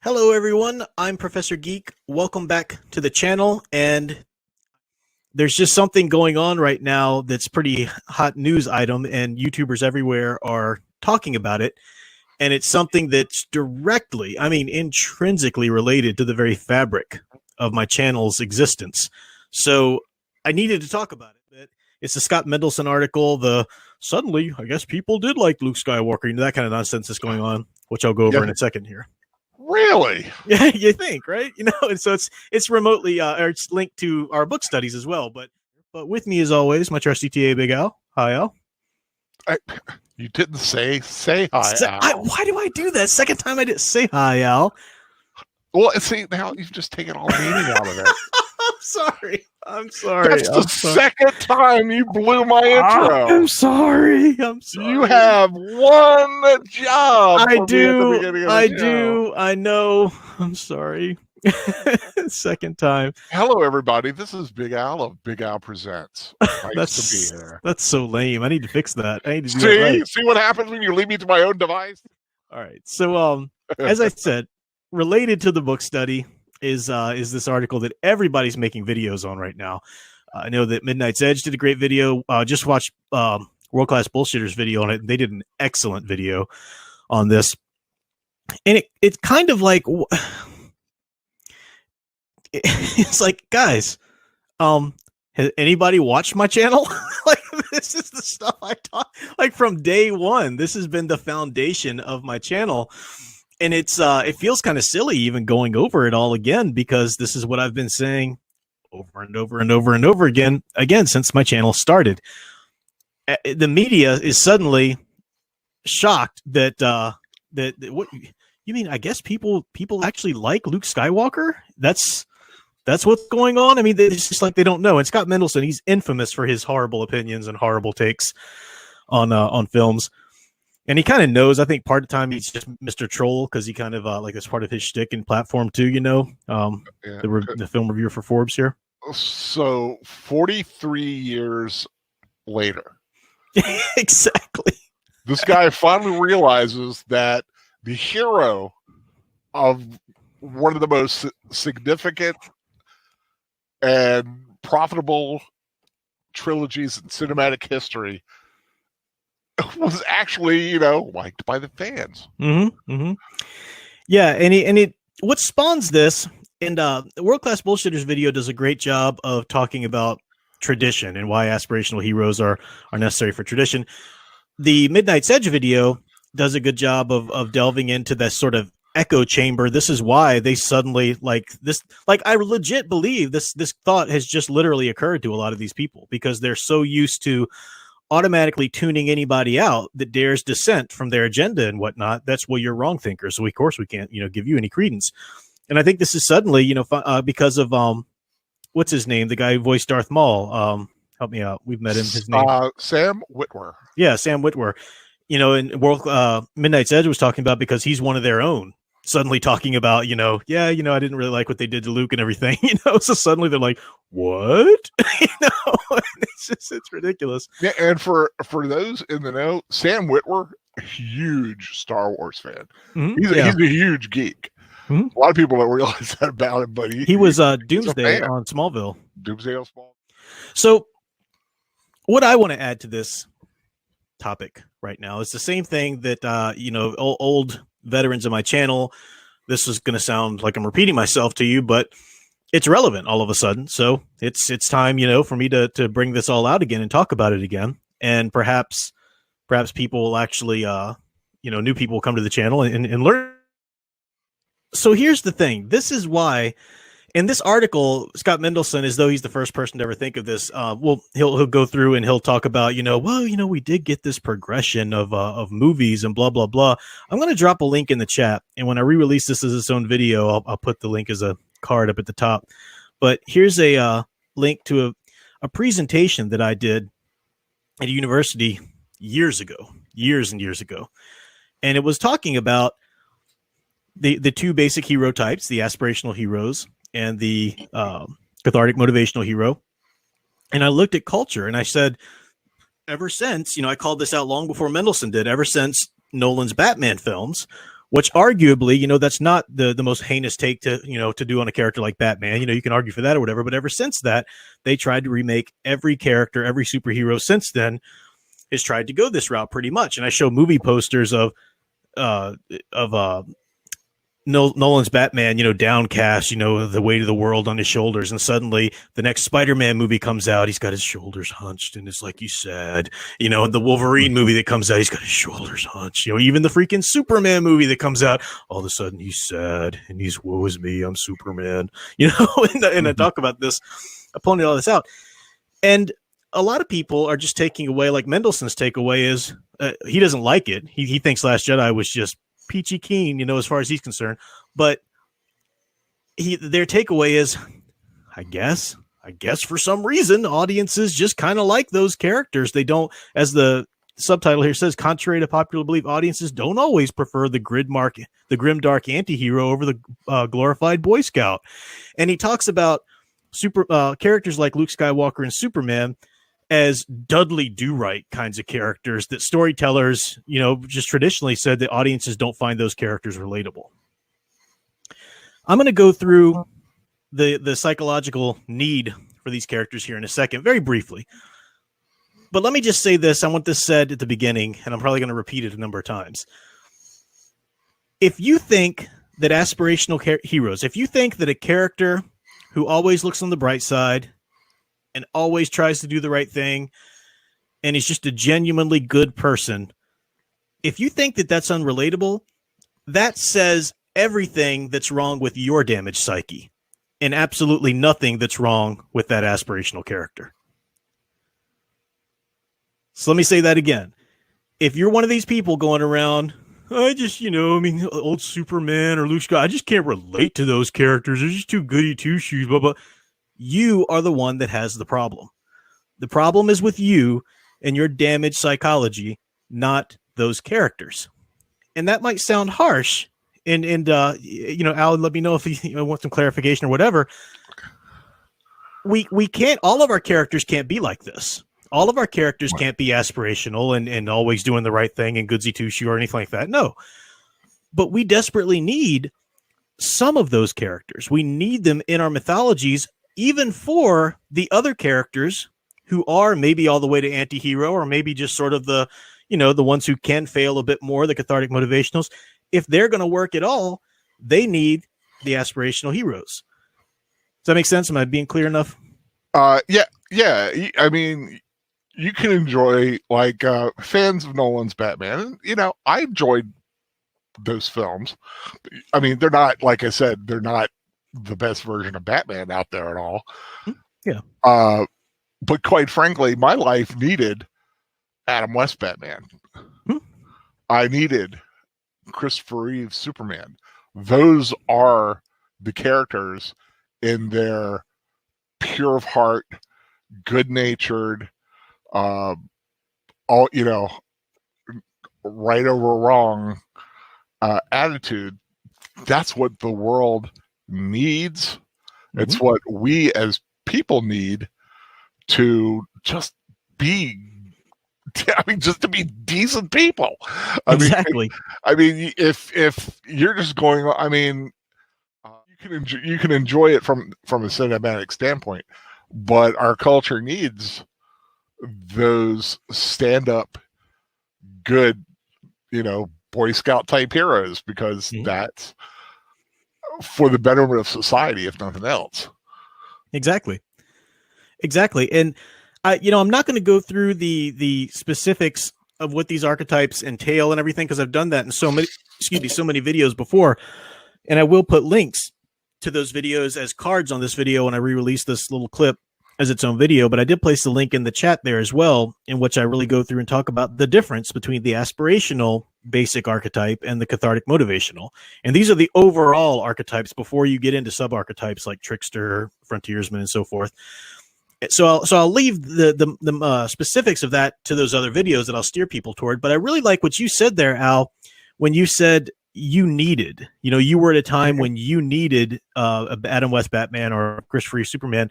Hello everyone, I'm Professor Geek. Welcome back to the channel, and there's just something going on right now that's pretty hot news item, and YouTubers everywhere are talking about it, and it's something that's directly, intrinsically related to the very fabric of my channel's existence. So I needed to talk about it. It's the Scott Mendelson article, suddenly, I guess people did like Luke Skywalker, that kind of nonsense that's going on, which I'll go over in a second here. Really? Yeah, you think, right? And so it's remotely or it's linked to our book studies as well. But with me as always, my trusty TA Big Al. Hi, Al. You didn't say hi, Al. Why do I do that? Second time I did say hi, Al. Well, see, now you've just taken all the meaning out of it. I'm sorry. That's the second time you blew my intro. I'm sorry. You have one job. I do. I know. I'm sorry. Second time. Hello, everybody. This is Big Al of Big Al Presents. Nice to be here. That's so lame. I need to fix that. I need to do see, that right. See what happens when you leave me to my own device? All right. So, as I said, related to the book study is this article that everybody's making videos on right now. I know that Midnight's Edge did a great video. Just watched World Class Bullshitters video on it. They did an excellent video on this. And it's kind of like, it's like, guys, has anybody watched my channel? Like, this is the stuff I taught, like, from day one. This has been the foundation of my channel. And it feels kind of silly even going over it all again, because this is what I've been saying over and over and over and over again since my channel started. The media is suddenly shocked that what you mean? I guess people actually like Luke Skywalker. That's what's going on. I mean, it's just like they don't know. And Scott Mendelson, he's infamous for his horrible opinions and horrible takes on films. And he kind of knows. I think part of the time he's just Mr. Troll, because he kind of like that's part of his shtick and platform too. The film reviewer for Forbes here. So 43 years later, exactly. This guy finally realizes that the hero of one of the most significant and profitable trilogies in cinematic history was actually, liked by the fans. Mm-hmm. Mm-hmm. Yeah, and what spawns this, and the World Class Bullshitters video does a great job of talking about tradition and why aspirational heroes are necessary for tradition. The Midnight's Edge video does a good job of delving into that sort of echo chamber. This is why they suddenly I legit believe this thought has just literally occurred to a lot of these people, because they're so used to automatically tuning anybody out that dares dissent from their agenda and whatnot. That's, well, you're wrong thinker. So of course we can't, give you any credence. And I think this is suddenly, because of, what's his name? The guy who voiced Darth Maul. Help me out. We've met him. His name, Sam Witwer. Yeah. Sam Witwer, and Midnight's Edge was talking about, because he's one of their own, suddenly talking about, I didn't really like what they did to Luke and everything, so suddenly they're like, what? It's ridiculous. Yeah, and for those in the know, Sam Witwer, huge Star Wars fan. Mm-hmm. He's a huge geek. Mm-hmm. A lot of people don't realize that about him, but he was Doomsday on Smallville. Doomsday on Smallville. So what I want to add to this topic right now is the same thing that old veterans of my channel, this is going to sound like I'm repeating myself to you, but it's relevant all of a sudden. So it's time, for me to bring this all out again and talk about it again. And perhaps people will actually, new people will come to the channel and learn. So here's the thing. This is why in this article, Scott Mendelson, as though he's the first person to ever think of this, he'll go through and he'll talk about, we did get this progression of movies and blah, blah, blah. I'm going to drop a link in the chat. And when I re-release this as its own video, I'll put the link as a card up at the top. But here's a link to a presentation that I did at a university years and years ago. And it was talking about the two basic hero types, the aspirational heroes and the cathartic motivational hero. And I looked at culture and I said, ever since, I called this out long before Mendelson did, ever since Nolan's Batman films, which arguably, you know, that's not the most heinous take to, you know, to do on a character like Batman. You know, you can argue for that or whatever, but ever since that, they tried to remake every character, every superhero since then has tried to go this route pretty much. And I show movie posters of Nolan's Batman, you know, downcast, you know, the weight of the world on his shoulders. And suddenly the next Spider-Man movie comes out. He's got his shoulders hunched and it's like you said, you know, the Wolverine movie that comes out, he's got his shoulders hunched, you know, even the freaking Superman movie that comes out, all of a sudden he's sad and he's, woe is me, I'm Superman, you know, and I talk about this, I pointed all this out. And a lot of people are just taking away, like Mendelson's takeaway is he doesn't like it. He thinks Last Jedi was just peachy keen, you know, as far as he's concerned, but their takeaway is, I guess for some reason audiences just kind of like those characters. They don't, as the subtitle here says, contrary to popular belief, audiences don't always prefer the grimdark anti-hero over the glorified Boy Scout. And he talks about characters like Luke Skywalker and Superman as Dudley Do-Right kinds of characters that storytellers, you know, just traditionally said that audiences don't find those characters relatable. I'm going to go through the psychological need for these characters here in a second, very briefly. But let me just say this. I want this said at the beginning, and I'm probably going to repeat it a number of times. If you think that aspirational heroes, if you think that a character who always looks on the bright side and always tries to do the right thing, and is just a genuinely good person, if you think that that's unrelatable, that says everything that's wrong with your damaged psyche and absolutely nothing that's wrong with that aspirational character. So let me say that again. If you're one of these people going around, I just, you know, I mean, old Superman or Luke Scott, I just can't relate to those characters. They're just too goody two-shoes, blah, blah. You are the one that has the problem. The problem is with you and your damaged psychology, not those characters. And that might sound harsh. And you know, Al, let me know if you want some clarification or whatever. We can't, all of our characters can't be like this. All of our characters can't be aspirational and always doing the right thing and goodsy two-shoe or anything like that. No. But we desperately need some of those characters. We need them in our mythologies, even for the other characters who are maybe all the way to anti-hero or maybe just sort of the, you know, the ones who can fail a bit more, the cathartic motivationals. If they're going to work at all, they need the aspirational heroes. Does that make sense? Am I being clear enough? Yeah. I mean, you can enjoy, like, fans of Nolan's Batman. And, you know, I enjoyed those films. I mean, they're not, like I said, they're not the best version of Batman out there at all. Yeah. But quite frankly, my life needed Adam West Batman. I needed Christopher Reeve's Superman. Those are the characters in their pure of heart, good-natured, all, you know, right over wrong attitude. That's what the world needs. It's what we as people need to just be, I mean, just to be decent people. Exactly. I mean, if you're just going, I mean, you can enjoy it from a cinematic standpoint, but our culture needs those stand-up, good, you know, Boy Scout type heroes, because that's for the betterment of society, if nothing else. Exactly. And I'm not going to go through the specifics of what these archetypes entail and everything, because I've done that in so many videos before. And I will put links to those videos as cards on this video when I re-release this little clip as its own video. But I did place the link in the chat there as well, in which I really go through and talk about the difference between the aspirational basic archetype and the cathartic motivational. And these are the overall archetypes before you get into sub-archetypes like trickster, frontiersman, and so forth. So I'll leave the specifics of that to those other videos that I'll steer people toward. But I really like what you said there, Al, when you said you were at a time when you needed Adam West Batman or Christopher Reeve Superman.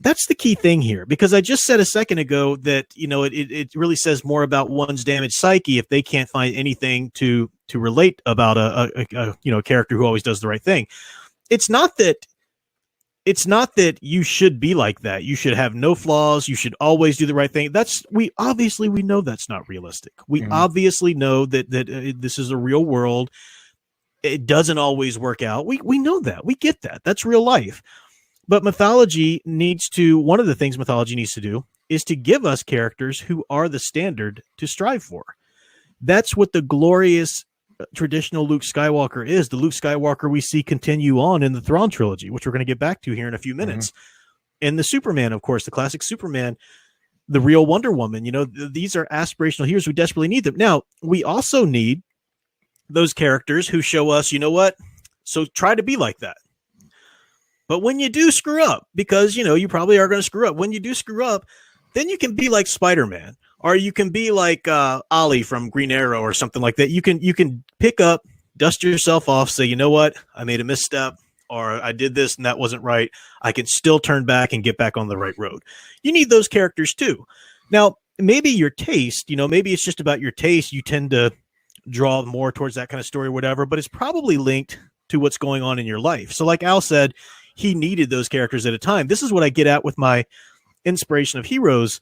that's the key thing here, because I just said a second ago that, it really says more about one's damaged psyche if they can't find anything to relate about a character who always does the right thing. It's not that you should be like that. You should have no flaws. You should always do the right thing. We know that's not realistic. We obviously know that this is a real world. It doesn't always work out. We know that. We get that. That's real life. But one of the things mythology needs to do is to give us characters who are the standard to strive for. That's what the glorious traditional Luke Skywalker is. The Luke Skywalker we see continue on in the Thrawn trilogy, which we're going to get back to here in a few minutes. And the Superman, of course, the classic Superman, the real Wonder Woman, these are aspirational heroes. We desperately need them. Now, we also need those characters who show us, so try to be like that. But when you do screw up, because, you probably are going to screw up. When you do screw up, then you can be like Spider-Man, or you can be like Ollie from Green Arrow or something like that. You can pick up, dust yourself off, say, you know what? I made a misstep, or I did this and that wasn't right. I can still turn back and get back on the right road. You need those characters too. Now, maybe your taste, maybe it's just about your taste. You tend to draw more towards that kind of story or whatever, but it's probably linked to what's going on in your life. So like Al said, he needed those characters at a time. This is what I get at with my Inspiration of Heroes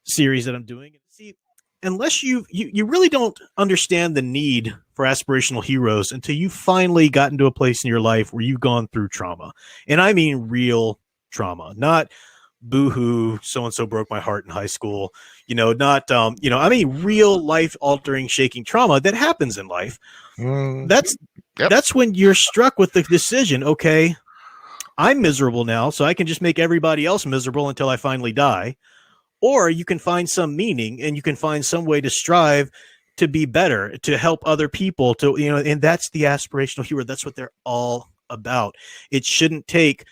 series that I'm doing. See, unless you really don't understand the need for aspirational heroes until you finally got into a place in your life where you've gone through trauma. And I mean real trauma, not boo-hoo, so-and-so broke my heart in high school, I mean real life-altering, shaking trauma that happens in life. That's when you're struck with the decision, okay, I'm miserable now, so I can just make everybody else miserable until I finally die. Or you can find some meaning and you can find some way to strive to be better, to help other people, and that's the aspirational hero. That's what they're all about. It shouldn't take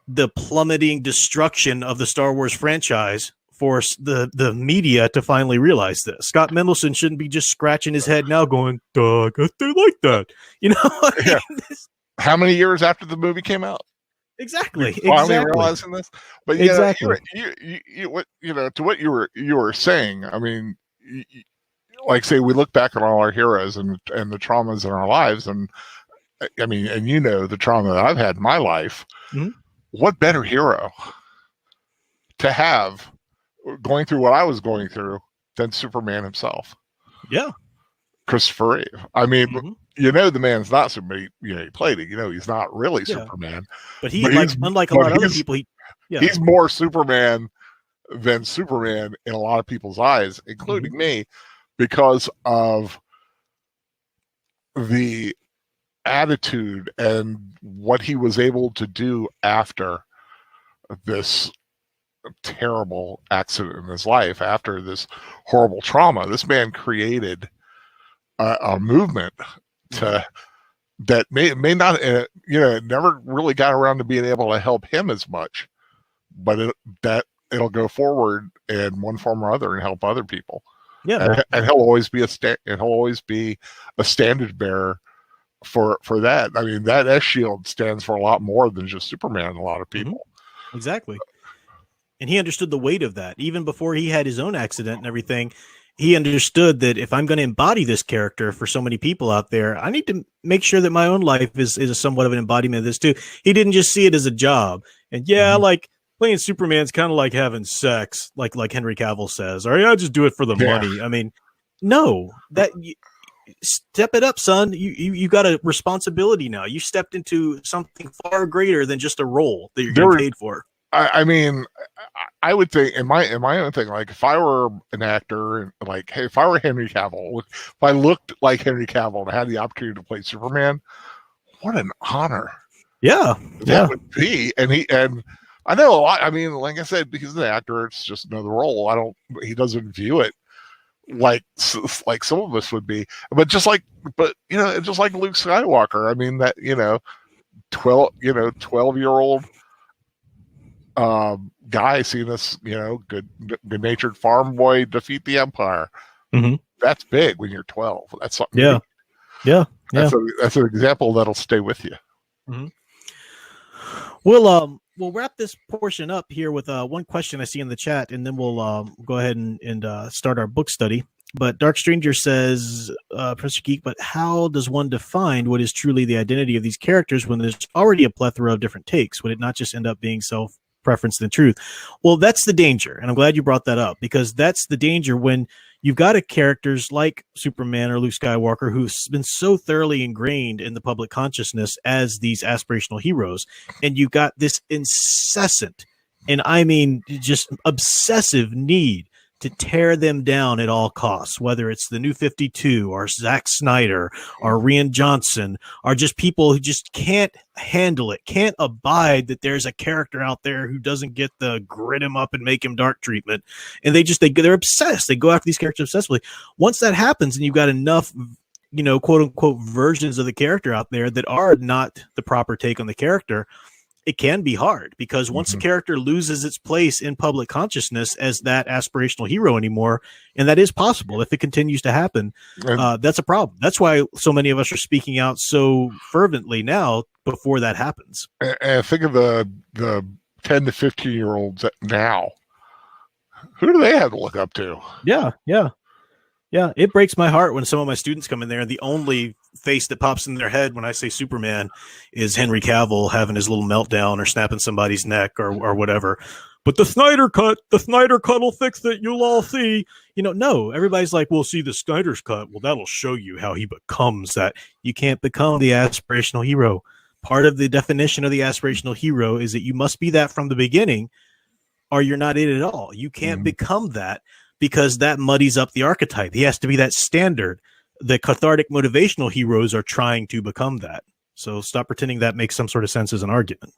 the plummeting destruction of the Star Wars franchise for the media to finally realize this. Scott Mendelson shouldn't be just scratching his head now going, duh, I guess they like that. Yeah. How many years after the movie came out? Exactly. Finally realizing this, but exactly. To what you were saying. I mean, like say we look back at all our heroes and the traumas in our lives, and I mean, and the trauma that I've had in my life. Mm-hmm. What better hero to have going through what I was going through than Superman himself? Yeah, Christopher Reeve. I mean. The man's not Superman. He played it. He's not really Superman. But unlike a lot of other people, he's more Superman than Superman in a lot of people's eyes, including me, because of the attitude and what he was able to do after this terrible accident in his life, after this horrible trauma. This man created a movement that may not never really got around to being able to help him as much, but it'll go forward in one form or other and help other people. Yeah, and he'll always be a standard bearer for that. I mean, that S shield stands for a lot more than just Superman. A lot of people, exactly. And he understood the weight of that even before he had his own accident and everything. He understood that if I'm going to embody this character for so many people out there, I need to make sure that my own life is a somewhat of an embodiment of this too. He didn't just see it as a job. And like playing Superman's kind of like having sex, like Henry Cavill says, or I just do it for the money. I mean, no, step it up, son. You got a responsibility now. You stepped into something far greater than just a role that you're getting paid for. I mean, I would think in my own thing, like if I were an actor and like, hey, if I were Henry Cavill, if I looked like Henry Cavill and I had the opportunity to play Superman, what an honor. Yeah. That would be. And I know a lot. I mean, like I said, he's an actor. It's just another role. He doesn't view it like some of us would be, but just like Luke Skywalker. I mean, that, 12-year-old guy seeing this, good-natured farm boy defeat the Empire. Mm-hmm. That's big when you're 12. That's something. Yeah. Big. Yeah. That's an example that'll stay with you. Mm-hmm. We'll wrap this portion up here with one question I see in the chat, and then we'll go ahead and start our book study. But Dark Stranger says, Professor Geek, but how does one define what is truly the identity of these characters when there's already a plethora of different takes? Would it not just end up being self-preference than truth? Well, that's the danger, and I'm glad you brought that up, because that's the danger when you've got characters like Superman or Luke Skywalker who's been so thoroughly ingrained in the public consciousness as these aspirational heroes, and you've got this incessant, and I mean just obsessive need to tear them down at all costs, whether it's the New 52 or Zack Snyder or Rian Johnson, or just people who just can't handle it, can't abide that there's a character out there who doesn't get the grit him up and make him dark treatment. And they're obsessed. They go after these characters obsessively. Once that happens and you've got enough, quote unquote versions of the character out there that are not the proper take on the character, it can be hard, because once a character loses its place in public consciousness as that aspirational hero anymore, and that is possible if it continues to happen, that's a problem. That's why so many of us are speaking out so fervently now before that happens. And think of the 10 to 15-year-olds now. Who do they have to look up to? Yeah. It breaks my heart when some of my students come in there and the only face that pops in their head when I say Superman is Henry Cavill having his little meltdown or snapping somebody's neck or whatever. But the Snyder cut will fix it. You'll all see. No, everybody's like, well, see the Snyder's cut. Well, that'll show you how he becomes that. You can't become the aspirational hero. Part of the definition of the aspirational hero is that you must be that from the beginning, or you're not it at all. You can't become that, because that muddies up the archetype. He has to be that standard. The cathartic motivational heroes are trying to become that. So stop pretending that makes some sort of sense as an argument.